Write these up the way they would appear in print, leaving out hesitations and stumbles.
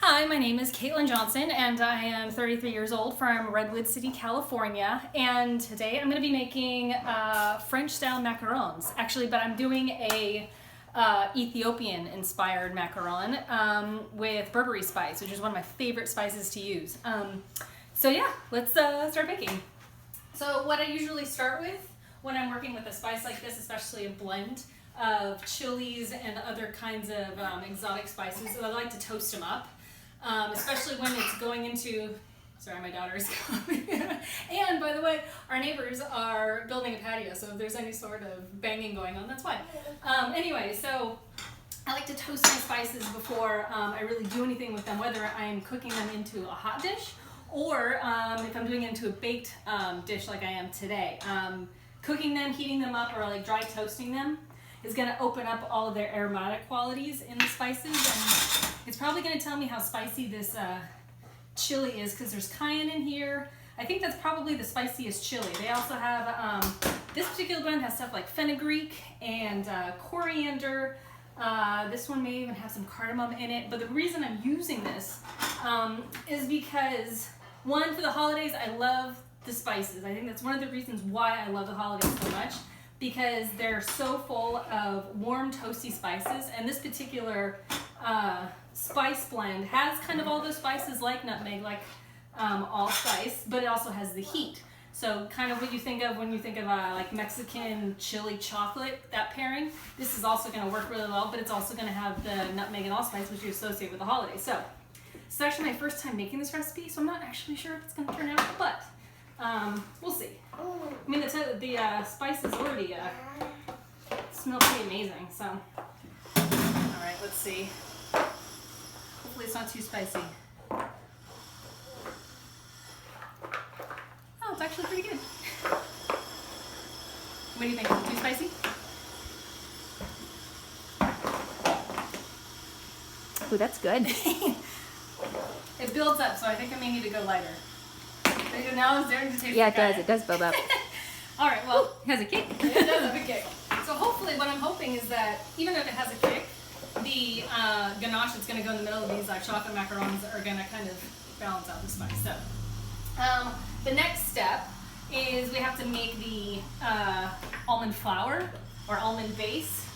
Hi, my name is Kaitlyn Johnson and I am 33 years old from Redwood City, California. And today I'm going to be making French style macarons. Actually, but I'm doing a Ethiopian inspired macaron with Berbere spice, which is one of my favorite spices to use. So yeah, let's start baking. So what I usually start with when I'm working with a spice like this, especially a blend of chilies and other kinds of exotic spices, I like to toast them up. Especially when it's going into, sorry, my daughter is coming. And by the way, our neighbors are building a patio, so if there's any sort of banging going on, that's why. Anyway, so I like to toast my spices before I really do anything with them, whether I'm cooking them into a hot dish or if I'm doing it into a baked dish like I am today. Cooking them, heating them up, or like dry toasting them is going to open up all of their aromatic qualities in the spices, and it's probably going to tell me how spicy this chili is because there's cayenne in here. I think that's probably the spiciest chili. They also have, this particular blend has stuff like fenugreek and coriander. This one may even have some cardamom in it, but the reason I'm using this is because, one, for the holidays, I love the spices. I think that's one of the reasons why I love the holidays so much, because they're so full of warm, toasty spices, and this particular spice blend has kind of all those spices like nutmeg, like allspice, but it also has the heat. So kind of what you think of when you think of like Mexican chili chocolate, that pairing, this is also going to work really well, but it's also going to have the nutmeg and allspice, which you associate with the holidays. So this is actually my first time making this recipe, so I'm not actually sure if it's going to turn out, but we'll see. I mean, the spices already smell pretty amazing, so. All right, let's see. Hopefully it's not too spicy. Oh, it's actually pretty good. What do you think? Is it too spicy? Ooh, that's good. It builds up, so I think I may need to go lighter. Now it's starting to taste Yeah, like it does. that. It does build up. All right, well, It has a kick. it does have a kick. So hopefully what I'm hoping is that even if it has a kick, the ganache that's going to go in the middle of these chocolate macarons are going to kind of balance out the spice. So the next step is we have to make the almond flour or almond base.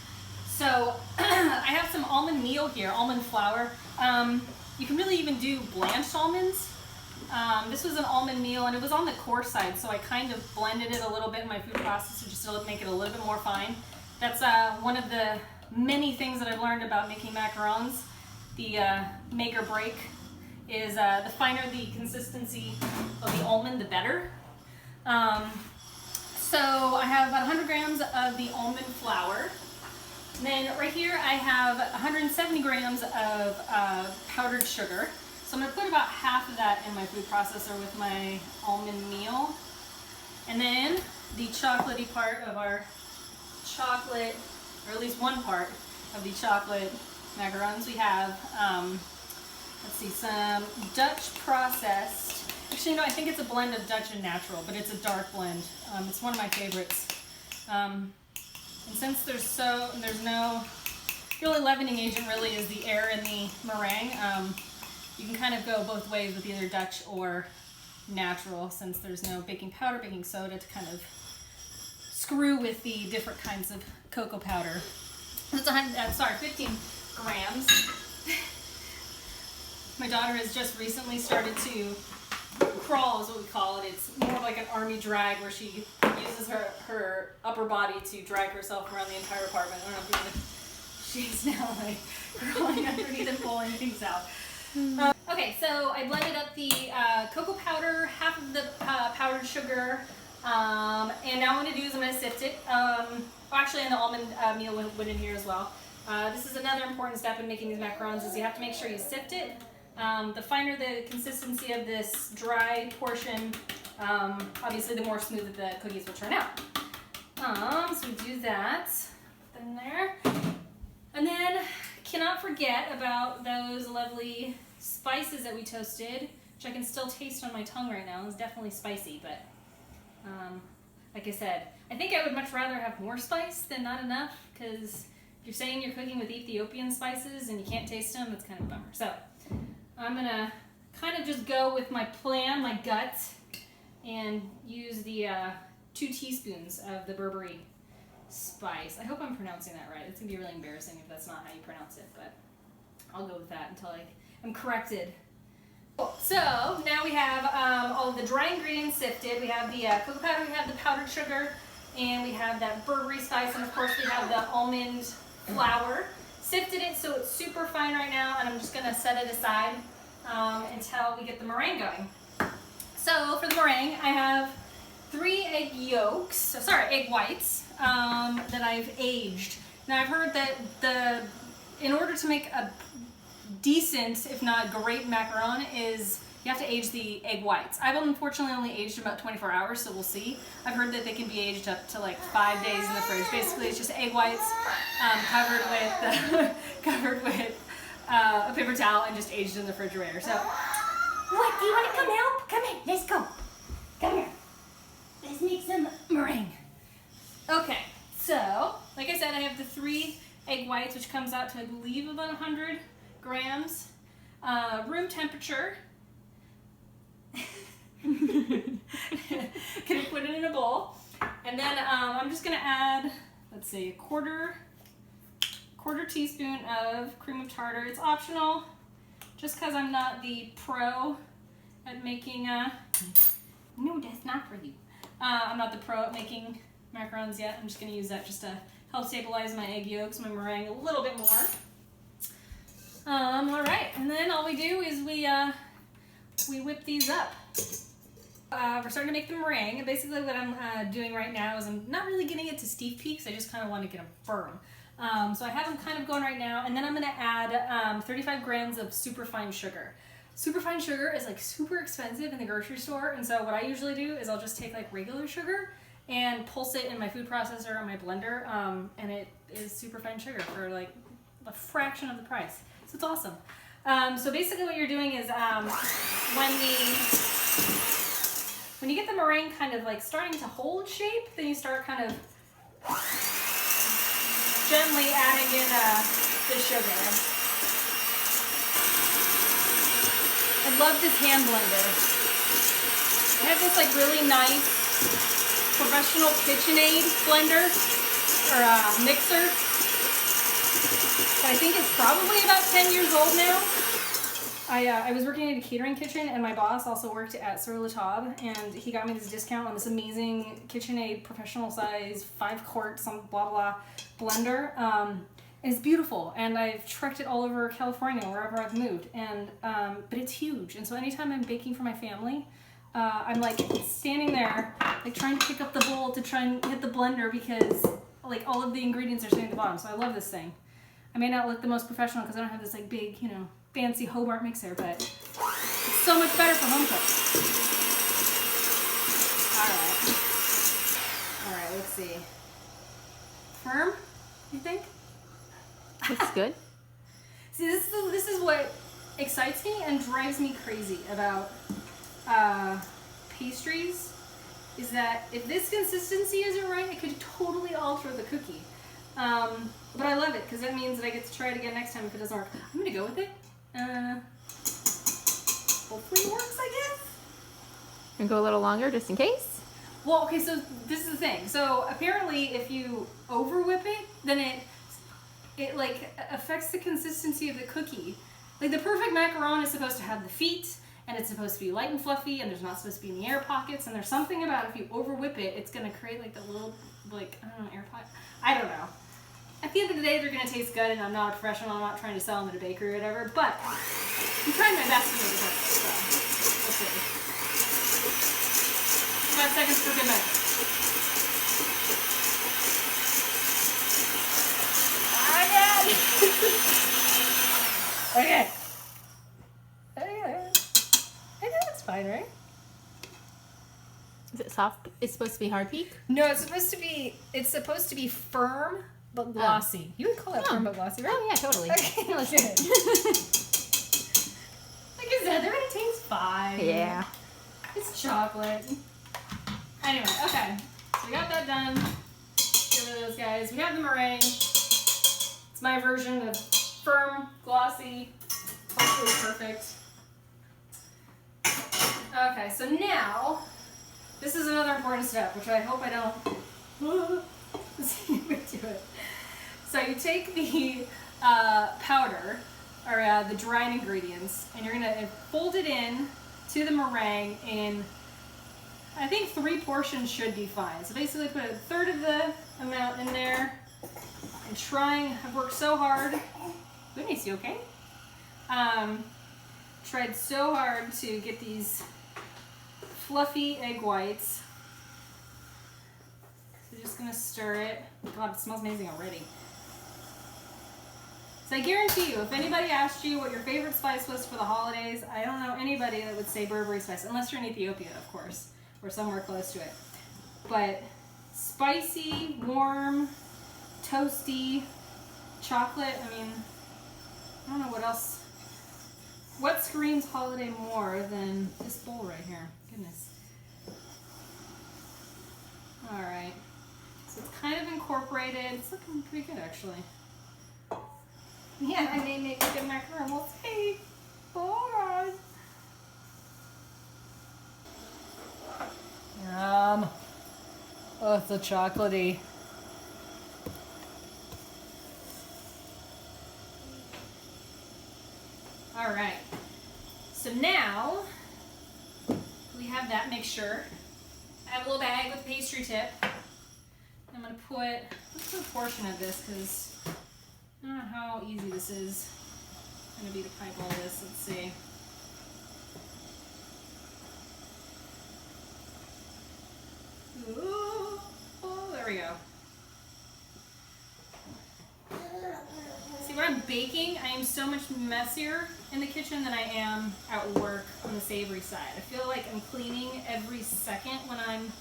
So I have some almond meal here, almond flour. You can really even do blanched almonds. This was an almond meal, and it was on the coarse side, so I kind of blended it a little bit in my food processor just to make it a little bit more fine. That's one of the many things that I've learned about making macarons. The make or break is the finer the consistency of the almond, the better. So I have about 100 grams of the almond flour. And then right here I have 170 grams of powdered sugar. So I'm going to put about half of that in my food processor with my almond meal. And then the chocolatey part of our chocolate, or at least one part of the chocolate macarons, we have, let's see, some Dutch processed. Actually, no, I think it's a blend of Dutch and natural, but it's a dark blend. It's one of my favorites. And since there's no really leavening agent, really is the air in the meringue. You can kind of go both ways with either Dutch or natural, since there's no baking powder, baking soda to kind of screw with the different kinds of cocoa powder. It's 15 grams. My daughter has just recently started to crawl, is what we call it. It's more like an army drag where she uses her upper body to drag herself around the entire apartment. I don't know if she's now like crawling underneath and pulling things out. Okay, so I blended up the cocoa powder, half of the powdered sugar, and now what I'm going to do is I'm going to sift it. Actually, and the almond meal went in here as well. This is another important step in making these macarons, is you have to make sure you sift it. The finer the consistency of this dry portion, obviously the more smooth that the cookies will turn out. So we do that, put them in there. And then cannot forget about those lovely spices that we toasted, which I can still taste on my tongue right now. It's definitely spicy, but like I said, I think I would much rather have more spice than not enough, because if you're saying you're cooking with Ethiopian spices and you can't taste them, it's kind of a bummer. So I'm gonna kind of just go with my plan, my gut, and use the 2 teaspoons of the Burberry spice. I hope I'm pronouncing that right. It's gonna be really embarrassing if that's not how you pronounce it, but I'll go with that until I am corrected. So now we have all of the dry ingredients sifted. We have the cocoa powder, we have the powdered sugar, and we have that Burberry spice, and of course we have the almond flour. Sifted it so it's super fine right now, and I'm just gonna set it aside until we get the meringue going. So for the meringue, I have 3 egg whites that I've aged. Now I've heard that in order to make a decent, if not great macaron, is you have to age the egg whites. I've unfortunately only aged about 24 hours, so we'll see. I've heard that they can be aged up to like 5 days in the fridge. Basically, it's just egg whites covered with a paper towel and just aged in the refrigerator. So, what? Do you want to come help? Come in. Let's go. Come here. Let's make some meringue. Okay. So, like I said, I have the 3 egg whites, which comes out to I believe about 100 grams. Room temperature. Gonna put it in a bowl, and then I'm just gonna add, let's see, a quarter teaspoon of cream of tartar. It's optional, just because I'm not the pro at making. No, that's not for you. I'm not the pro at making macarons yet. I'm just gonna use that just to help stabilize my egg yolks, my meringue a little bit more. All right, and then all we do is we whip these up. We're starting to make the meringue, and basically what I'm doing right now is I'm not really getting it to steep peaks. I just kind of want to get them firm. So I have them kind of going right now, and then I'm going to add 35 grams of superfine sugar. Superfine sugar is like super expensive in the grocery store, and so what I usually do is I'll just take like regular sugar and pulse it in my food processor or my blender, and it is superfine sugar for like a fraction of the price. So it's awesome. So basically what you're doing is when you get the meringue kind of like starting to hold shape, then you start kind of gently adding in the sugar. I love this hand blender. I have this like really nice professional KitchenAid blender or mixer. I think it's probably about 10 years old now. I was working in a catering kitchen, and my boss also worked at Sur La Table, and he got me this discount on this amazing KitchenAid professional size 5-quart some blah blah blender. And it's beautiful, and I've trekked it all over California wherever I've moved, and but it's huge, and so anytime I'm baking for my family, I'm like standing there like trying to pick up the bowl to try and hit the blender because like all of the ingredients are sitting at the bottom. So I love this thing. I may not look the most professional because I don't have this like big, you know, fancy Hobart mixer, but it's so much better for home cooks. All right, let's see. Firm, you think? Looks good. See, this is what excites me and drives me crazy about pastries, is that if this consistency isn't right, it could totally alter the cookie. But I love it because that means that I get to try it again next time if it doesn't work. I'm gonna go with it. Hopefully it works, I guess. And go a little longer just in case. Well, okay, so this is the thing. So apparently if you over whip it, then it like affects the consistency of the cookie. Like the perfect macaron is supposed to have the feet, and it's supposed to be light and fluffy, and there's not supposed to be any air pockets, and there's something about if you over whip it, it's gonna create like that little, like, I don't know, air pocket. I don't know. At the end of the day, they're gonna taste good, and I'm not a professional, I'm not trying to sell them at a bakery or whatever, but I'm trying my best to make it work, so we'll see. 5 seconds for good measure. Okay. I think that's fine, right? Is it soft? It's supposed to be hard peak? No, it's supposed to be firm but glossy. You would call that firm but glossy, right? Oh yeah, totally. Okay, let's do it. Like I said, they're gonna taste fine. Yeah. It's chocolate. Anyway, okay. So we got that done. Get rid of those guys. We have the meringue. It's my version of firm, glossy, hopefully perfect. Okay, so now, this is another important step, which I hope I don't see me do it. So you take the powder, or the dried ingredients, and you're gonna fold it in to the meringue in, I think 3 portions should be fine. So basically put 1/3 of the amount in there. I'm trying, I've worked so hard. Goodness, you okay? Tried so hard to get these fluffy egg whites. So just gonna stir it. God, it smells amazing already. So I guarantee you, if anybody asked you what your favorite spice was for the holidays, I don't know anybody that would say Burberry spice, unless you're in Ethiopia, of course, or somewhere close to it. But spicy, warm, toasty, chocolate, I mean, I don't know what else. What screams holiday more than this bowl right here? Goodness. All right. So it's kind of incorporated. It's looking pretty good, actually. Yeah, I may make a good macaron. We'll see. Bye. Yum. Oh, it's so chocolatey. All right. So now we have that mixture. I have a little bag with a pastry tip. I'm gonna let's put a portion of this because I don't know how easy this is gonna be to pipe all this. Let's see. Ooh, oh, there we go. See, when I'm baking, I am so much messier in the kitchen than I am at work on the savory side. I feel like I'm cleaning every second when I'm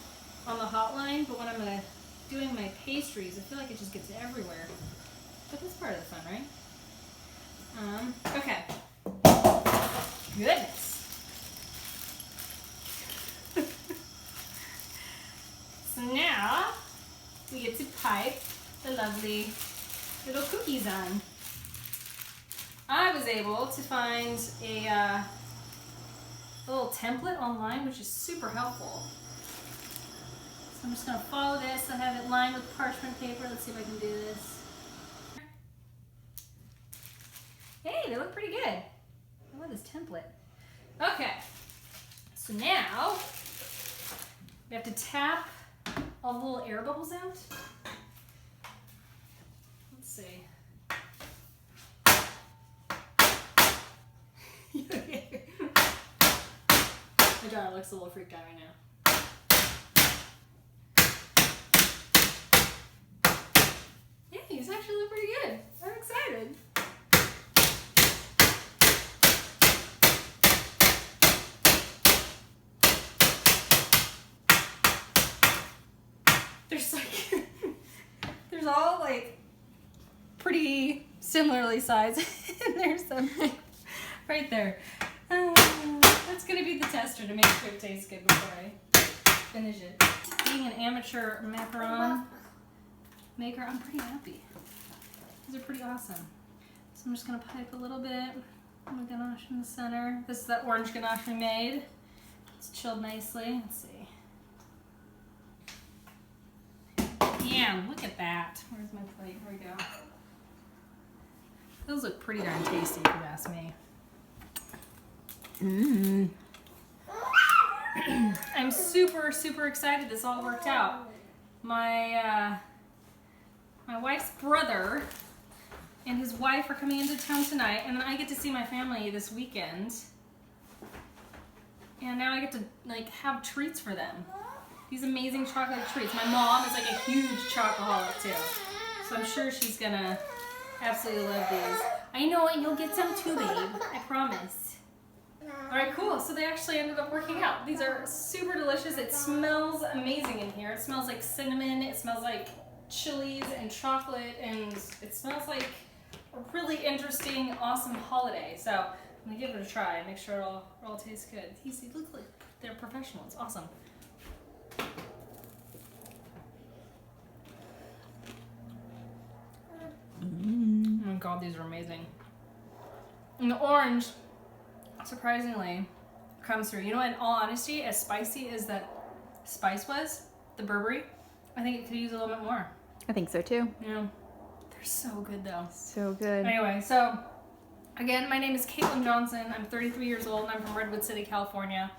on the hotline, but when I'm doing my pastries, I feel like it just gets everywhere. But that's part of the fun, right? Okay. Goodness. So now we get to pipe the lovely little cookies on. I was able to find a little template online, which is super helpful. So I'm just going to follow this. I have it lined with parchment paper. Let's see if I can do this. Hey, they look pretty good. I love this template. Okay, so now we have to tap all the little air bubbles out. Let's see. My daughter looks a little freaked out right now. Yeah, these actually look pretty good. I'm excited. There's all like pretty similarly sized. And there's some right there. That's gonna be the tester to make sure it tastes good before I finish it. Being an amateur macaron maker, I'm pretty happy. These are pretty awesome. So I'm just gonna pipe a little bit of the ganache in the center. This is that orange ganache we made. It's chilled nicely. Let's see. Yeah, look at that. Where's my plate? Here we go. Those look pretty darn tasty if you ask me. Mmm. I'm super, super excited this all worked out. My wife's brother and his wife are coming into town tonight, and then I get to see my family this weekend. And now I get to like have treats for them. These amazing chocolate treats. My mom is like a huge chocoholic too. So I'm sure she's gonna absolutely love these. I know, and you'll get some too, babe. I promise. Alright, cool. So they actually ended up working out. These are super delicious. It smells amazing in here. It smells like cinnamon. It smells like chilies and chocolate. And it smells like a really interesting, awesome holiday. So I'm going to give it a try and make sure it all tastes good. These look like they're professional. It's awesome. Oh my god, these are amazing. And the orange, surprisingly, comes through. You know, in all honesty, as spicy as that spice was, the Burberry, I think it could use a little bit more. I think so too. Yeah. They're so good though. So good. Anyway, so again, my name is Kaitlyn Johnson. I'm 33 years old and I'm from Redwood City, California.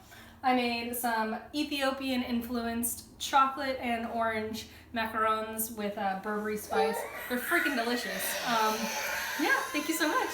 I made some Ethiopian influenced chocolate and orange macarons with Burberry spice. They're freaking delicious. Yeah, thank you so much.